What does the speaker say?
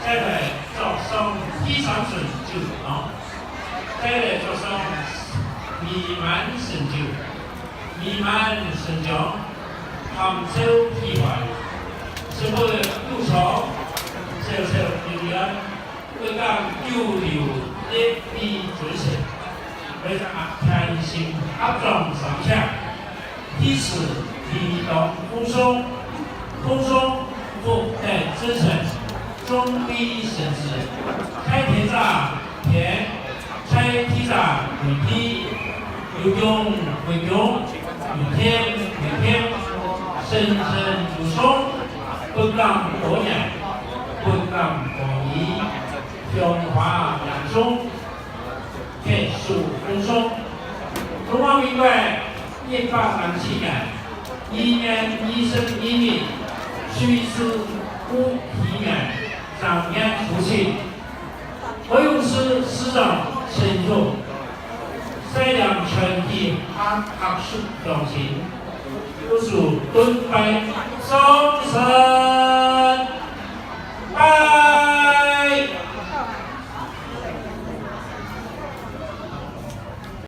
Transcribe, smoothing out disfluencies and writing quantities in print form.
再来做上第三顺就啊，再来做上弥漫成就，弥漫成长，含羞体怀，是为入场，小小力量，为讲交流的必准绳，为讲开心合作上下，彼此提动风松，风松不带真诚。中必神职，开天炸天，开天炸为天，有用为用，有天为天，生生如松，不讲多言，不讲多义，香花两松，天树丰松。中华民国137年，1年1生1命，虚实不平原。长年福气，我永是市长陈勇，善良全体学术中心，不属敦拜双生。